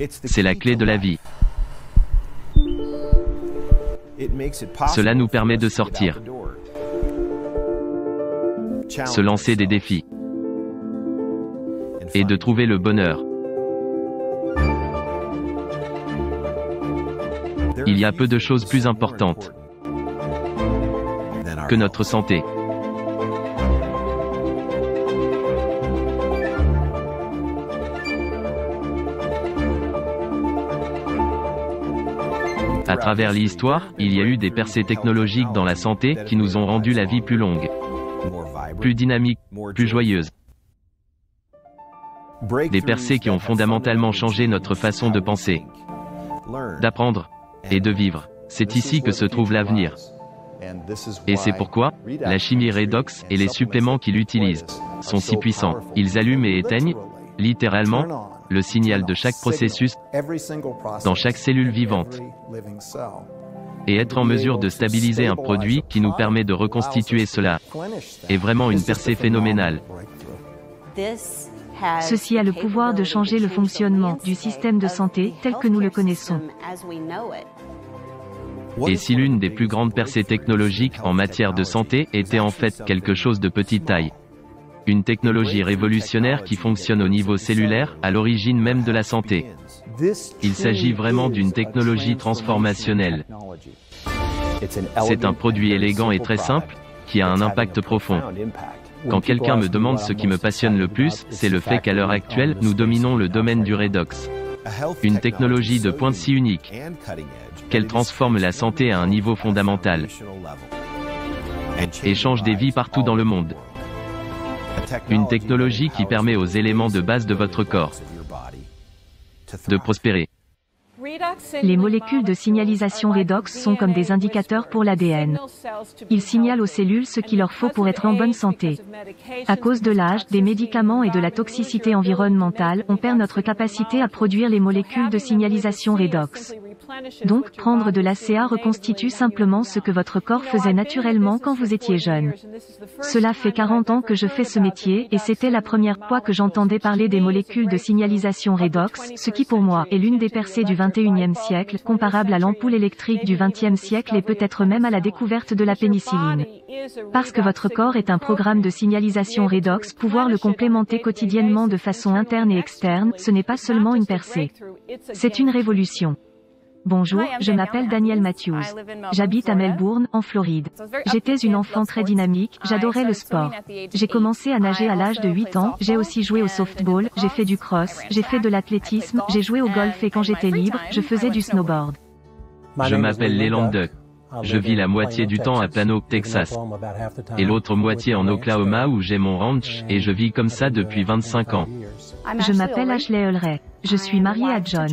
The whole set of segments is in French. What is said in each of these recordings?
C'est la clé de la vie. Cela nous permet de sortir, se lancer des défis et de trouver le bonheur. Il y a peu de choses plus importantes que notre santé. À travers l'histoire, il y a eu des percées technologiques dans la santé qui nous ont rendu la vie plus longue, plus dynamique, plus joyeuse. Des percées qui ont fondamentalement changé notre façon de penser, d'apprendre et de vivre. C'est ici que se trouve l'avenir. Et c'est pourquoi la chimie redox et les suppléments qui l'utilisent sont si puissants. Ils allument et éteignent, littéralement, le signal de chaque processus dans chaque cellule vivante. Et être en mesure de stabiliser un produit qui nous permet de reconstituer cela est vraiment une percée phénoménale. Ceci a le pouvoir de changer le fonctionnement du système de santé tel que nous le connaissons. Et si l'une des plus grandes percées technologiques en matière de santé était en fait quelque chose de petite taille? Une technologie révolutionnaire qui fonctionne au niveau cellulaire, à l'origine même de la santé. Il s'agit vraiment d'une technologie transformationnelle. C'est un produit élégant et très simple, qui a un impact profond. Quand quelqu'un me demande ce qui me passionne le plus, c'est le fait qu'à l'heure actuelle, nous dominons le domaine du redox. Une technologie de pointe si unique, qu'elle transforme la santé à un niveau fondamental et change des vies partout dans le monde. Une technologie qui permet aux éléments de base de votre corps de prospérer. Les molécules de signalisation redox sont comme des indicateurs pour l'ADN. Ils signalent aux cellules ce qu'il leur faut pour être en bonne santé. À cause de l'âge, des médicaments et de la toxicité environnementale, on perd notre capacité à produire les molécules de signalisation redox. Donc, prendre de l'ACA reconstitue simplement ce que votre corps faisait naturellement quand vous étiez jeune. Cela fait 40 ans que je fais ce métier, et c'était la première fois que j'entendais parler des molécules de signalisation redox, ce qui pour moi est l'une des percées du XXIe siècle, comparable à l'ampoule électrique du XXe siècle et peut-être même à la découverte de la pénicilline. Parce que votre corps est un programme de signalisation redox, pouvoir le complémenter quotidiennement de façon interne et externe, ce n'est pas seulement une percée. C'est une révolution. Bonjour, je m'appelle Danielle Matthews. J'habite à Melbourne, en Floride. J'étais une enfant très dynamique, j'adorais le sport. J'ai commencé à nager à l'âge de 8 ans, j'ai aussi joué au softball, j'ai fait du cross, j'ai fait de l'athlétisme, j'ai joué au golf et quand j'étais libre, je faisais du snowboard. Je m'appelle Leland Duck. Je vis la moitié du temps à Plano, Texas, et l'autre moitié en Oklahoma où j'ai mon ranch, et je vis comme ça depuis 25 ans. Je m'appelle Ashley Ulrey. Je suis mariée à John.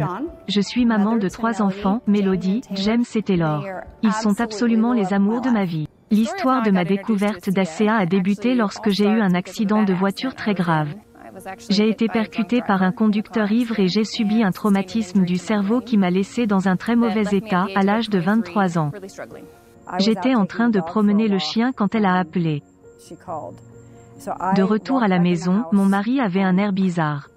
Je suis maman de 3 enfants, Melody, James et Taylor. Ils sont absolument les amours de ma vie. L'histoire de ma découverte d'ACA a débuté lorsque j'ai eu un accident de voiture très grave. J'ai été percutée par un conducteur ivre et j'ai subi un traumatisme du cerveau qui m'a laissé dans un très mauvais état à l'âge de 23 ans. J'étais en train de promener le chien quand elle a appelé. De retour à la maison, mon mari avait un air bizarre.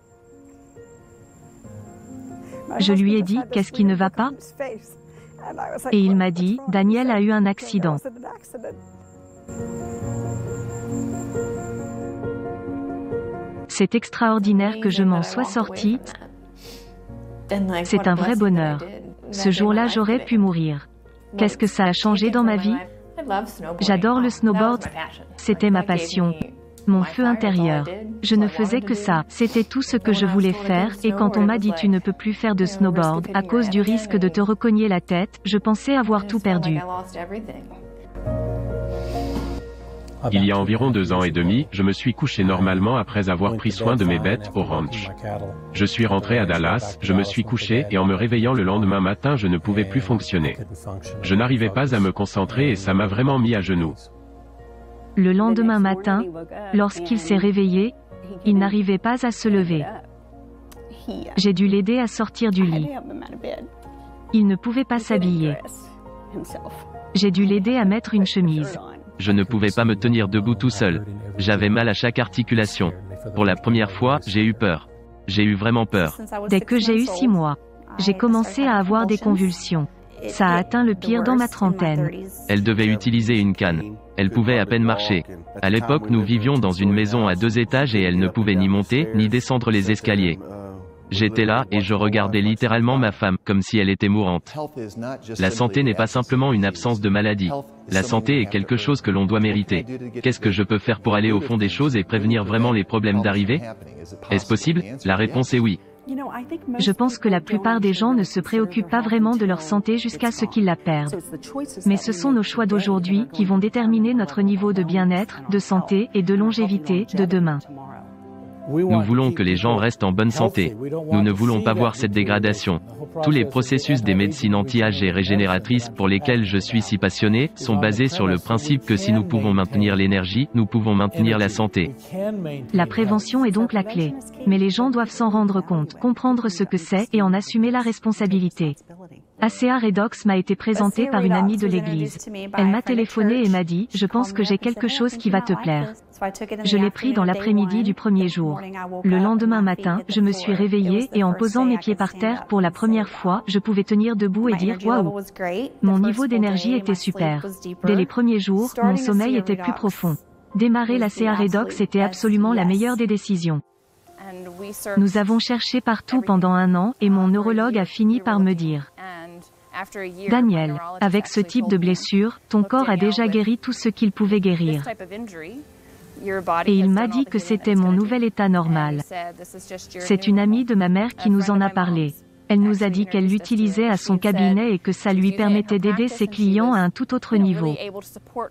Je lui ai dit, qu'est-ce qui ne va pas? Et il m'a dit, Daniel a eu un accident. C'est extraordinaire que je m'en sois sortie. C'est un vrai bonheur. Ce jour-là, j'aurais pu mourir. Qu'est-ce que ça a changé dans ma vie? J'adore le snowboard. C'était ma passion. Mon feu intérieur. Je ne faisais que ça. C'était tout ce que je voulais faire, et quand on m'a dit tu ne peux plus faire de snowboard, à cause du risque de te recogner la tête, je pensais avoir tout perdu. Il y a environ 2 ans et demi, je me suis couché normalement après avoir pris soin de mes bêtes au ranch. Je suis rentré à Dallas, je me suis couché et en me réveillant le lendemain matin je ne pouvais plus fonctionner. Je n'arrivais pas à me concentrer et ça m'a vraiment mis à genoux. Le lendemain matin, lorsqu'il s'est réveillé, il n'arrivait pas à se lever. J'ai dû l'aider à sortir du lit. Il ne pouvait pas s'habiller. J'ai dû l'aider à mettre une chemise. Je ne pouvais pas me tenir debout tout seul. J'avais mal à chaque articulation. Pour la première fois, j'ai eu peur. J'ai eu vraiment peur. Dès que j'ai eu 6 mois, j'ai commencé à avoir des convulsions. Ça a atteint le pire dans ma trentaine. Elle devait utiliser une canne. Elle pouvait à peine marcher. À l'époque, nous vivions dans une maison à 2 étages et elle ne pouvait ni monter, ni descendre les escaliers. J'étais là, et je regardais littéralement ma femme, comme si elle était mourante. La santé n'est pas simplement une absence de maladie. La santé est quelque chose que l'on doit mériter. Qu'est-ce que je peux faire pour aller au fond des choses et prévenir vraiment les problèmes d'arriver? Est-ce possible? La réponse est oui. Je pense que la plupart des gens ne se préoccupent pas vraiment de leur santé jusqu'à ce qu'ils la perdent. Mais ce sont nos choix d'aujourd'hui qui vont déterminer notre niveau de bien-être, de santé et de longévité de demain. Nous voulons que les gens restent en bonne santé. Nous ne voulons pas voir cette dégradation. Tous les processus des médecines anti-âge et régénératrices pour lesquels je suis si passionné, sont basés sur le principe que si nous pouvons maintenir l'énergie, nous pouvons maintenir la santé. La prévention est donc la clé. Mais les gens doivent s'en rendre compte, comprendre ce que c'est et en assumer la responsabilité. ACA Redox m'a été présentée par une amie de l'église. Elle m'a téléphoné et m'a dit, je pense que j'ai quelque chose qui va te plaire. Je l'ai pris dans l'après-midi du premier jour. Le lendemain matin, je me suis réveillée et en posant mes pieds par terre pour la première fois, je pouvais tenir debout et dire waouh. Mon niveau d'énergie était super. Dès les premiers jours, mon sommeil était plus profond. Démarrer l'ACA Redox était absolument la meilleure des décisions. Nous avons cherché partout pendant 1 an et mon neurologue a fini par me dire: Daniel, avec ce type de blessure, ton corps a déjà guéri tout ce qu'il pouvait guérir. Et il m'a dit que c'était mon nouvel état normal. C'est une amie de ma mère qui nous en a parlé. Elle nous a dit qu'elle l'utilisait à son cabinet et que ça lui permettait d'aider ses clients à un tout autre niveau.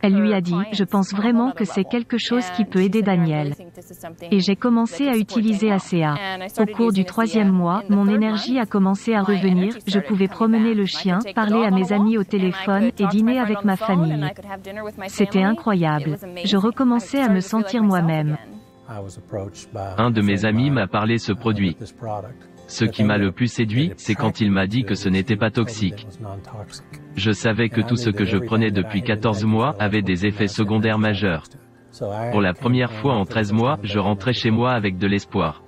Elle lui a dit, je pense vraiment que c'est quelque chose qui peut aider Daniel. Et j'ai commencé à utiliser ACA. Au cours du 3e mois, mon énergie a commencé à revenir, je pouvais promener le chien, parler à mes amis au téléphone et dîner avec ma famille. C'était incroyable. Je recommençais à me sentir moi-même. Un de mes amis m'a parlé ce produit. Ce qui m'a le plus séduit, c'est quand il m'a dit que ce n'était pas toxique. Je savais que tout ce que je prenais depuis 14 mois avait des effets secondaires majeurs. Pour la première fois en 13 mois, je rentrais chez moi avec de l'espoir.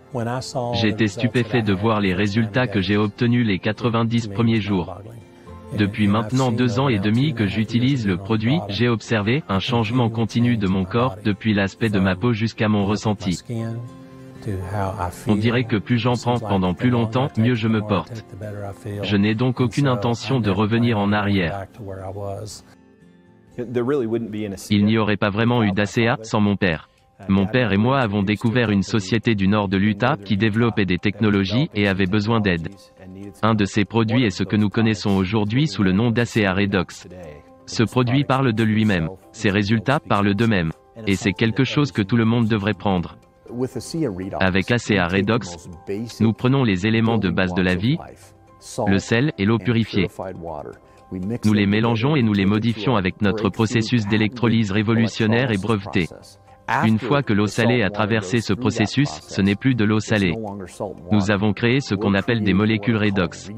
J'étais stupéfait de voir les résultats que j'ai obtenus les 90 premiers jours. Depuis maintenant 2 ans et demi que j'utilise le produit, j'ai observé un changement continu de mon corps, depuis l'aspect de ma peau jusqu'à mon ressenti. On dirait que plus j'en prends pendant plus longtemps, mieux je me porte. Je n'ai donc aucune intention de revenir en arrière. Il n'y aurait pas vraiment eu d'ACA sans mon père. Mon père et moi avons découvert une société du nord de l'Utah qui développait des technologies et avait besoin d'aide. Un de ces produits est ce que nous connaissons aujourd'hui sous le nom d'ACA Redox. Ce produit parle de lui-même. Ses résultats parlent d'eux-mêmes. Et c'est quelque chose que tout le monde devrait prendre. Avec ACA Redox, nous prenons les éléments de base de la vie, le sel et l'eau purifiée. Nous les mélangeons et nous les modifions avec notre processus d'électrolyse révolutionnaire et breveté. Une fois que l'eau salée a traversé ce processus, ce n'est plus de l'eau salée. Nous avons créé ce qu'on appelle des molécules redox.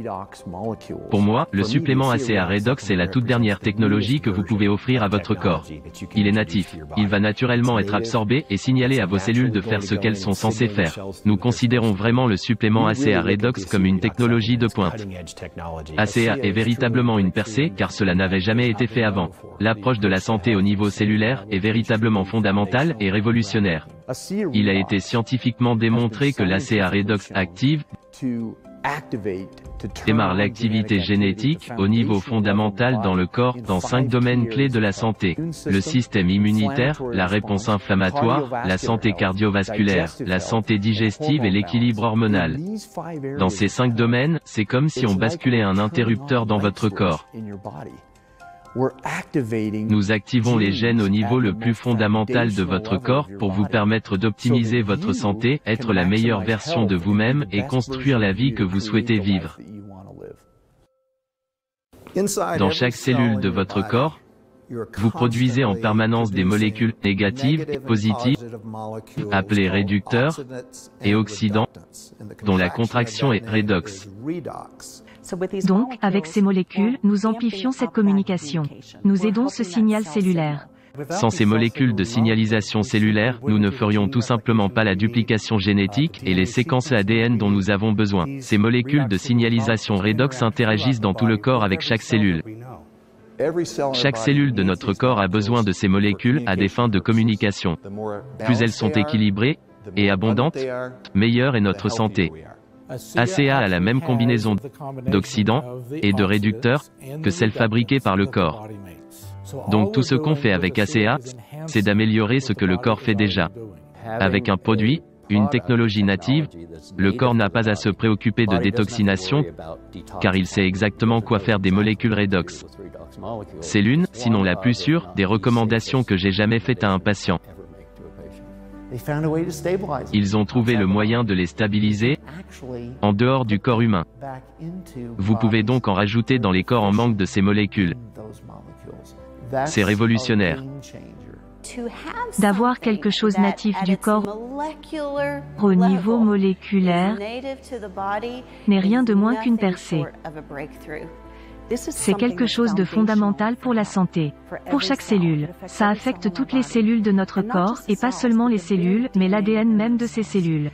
Pour moi, le supplément ACA Redox est la toute dernière technologie que vous pouvez offrir à votre corps. Il est natif. Il va naturellement être absorbé et signaler à vos cellules de faire ce qu'elles sont censées faire. Nous considérons vraiment le supplément ACA Redox comme une technologie de pointe. ACA est véritablement une percée car cela n'avait jamais été fait avant. L'approche de la santé au niveau cellulaire est véritablement fondamentale et révolutionnaire. Il a été scientifiquement démontré que l'ACA Redox active, démarre l'activité génétique au niveau fondamental dans le corps dans 5 domaines clés de la santé. Le système immunitaire, la réponse inflammatoire, la santé cardiovasculaire, la santé digestive et l'équilibre hormonal. Dans ces 5 domaines, c'est comme si on basculait un interrupteur dans votre corps. Nous activons les gènes au niveau le plus fondamental de votre corps pour vous permettre d'optimiser votre santé, être la meilleure version de vous-même et construire la vie que vous souhaitez vivre. Dans chaque cellule de votre corps, vous produisez en permanence des molécules négatives et positives, appelées réducteurs, et oxydants, dont la contraction est redox. Donc, avec ces molécules, nous amplifions cette communication. Nous aidons ce signal cellulaire. Sans ces molécules de signalisation cellulaire, nous ne ferions tout simplement pas la duplication génétique et les séquences ADN dont nous avons besoin. Ces molécules de signalisation redox interagissent dans tout le corps avec chaque cellule. Chaque cellule de notre corps a besoin de ces molécules à des fins de communication. Plus elles sont équilibrées et abondantes, meilleure est notre santé. ACA a la même combinaison d'oxydants et de réducteurs que celle fabriquée par le corps. Donc tout ce qu'on fait avec ACA, c'est d'améliorer ce que le corps fait déjà. Avec un produit, une technologie native, le corps n'a pas à se préoccuper de détoxination, car il sait exactement quoi faire des molécules redox. C'est l'une, sinon la plus sûre, des recommandations que j'ai jamais faites à un patient. Ils ont trouvé le moyen de les stabiliser en dehors du corps humain. Vous pouvez donc en rajouter dans les corps en manque de ces molécules. C'est révolutionnaire. D'avoir quelque chose natif du corps au niveau moléculaire n'est rien de moins qu'une percée. C'est quelque chose de fondamental pour la santé. Pour chaque cellule, ça affecte toutes les cellules de notre corps, et pas seulement les cellules, mais l'ADN même de ces cellules.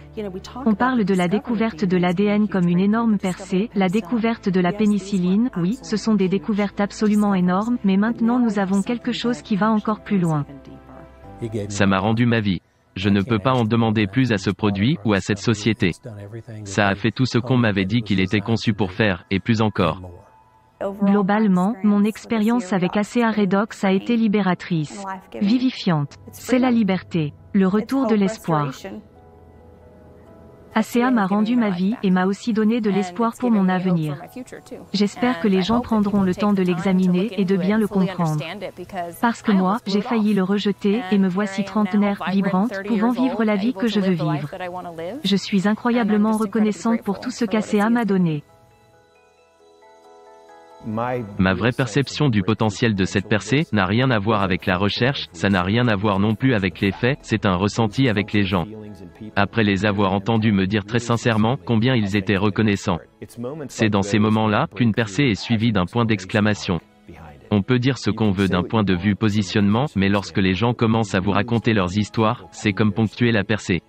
On parle de la découverte de l'ADN comme une énorme percée, la découverte de la pénicilline, oui, ce sont des découvertes absolument énormes, mais maintenant nous avons quelque chose qui va encore plus loin. Ça m'a rendu ma vie. Je ne peux pas en demander plus à ce produit ou à cette société. Ça a fait tout ce qu'on m'avait dit qu'il était conçu pour faire, et plus encore. Globalement, mon expérience avec ACA Redox a été libératrice, vivifiante. C'est la liberté, le retour de l'espoir. ACA m'a rendu ma vie et m'a aussi donné de l'espoir pour mon avenir. J'espère que les gens prendront le temps de l'examiner et de bien le comprendre. Parce que moi, j'ai failli le rejeter et me voici trentenaire, vibrante, pouvant vivre la vie que je veux vivre. Je suis incroyablement reconnaissante pour tout ce qu'ACA m'a donné. Ma vraie perception du potentiel de cette percée n'a rien à voir avec la recherche, ça n'a rien à voir non plus avec les faits, c'est un ressenti avec les gens. Après les avoir entendus me dire très sincèrement combien ils étaient reconnaissants. C'est dans ces moments-là qu'une percée est suivie d'un point d'exclamation. On peut dire ce qu'on veut d'un point de vue positionnement, mais lorsque les gens commencent à vous raconter leurs histoires, c'est comme ponctuer la percée.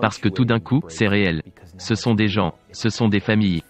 Parce que tout d'un coup, c'est réel. Ce sont des gens, ce sont des familles.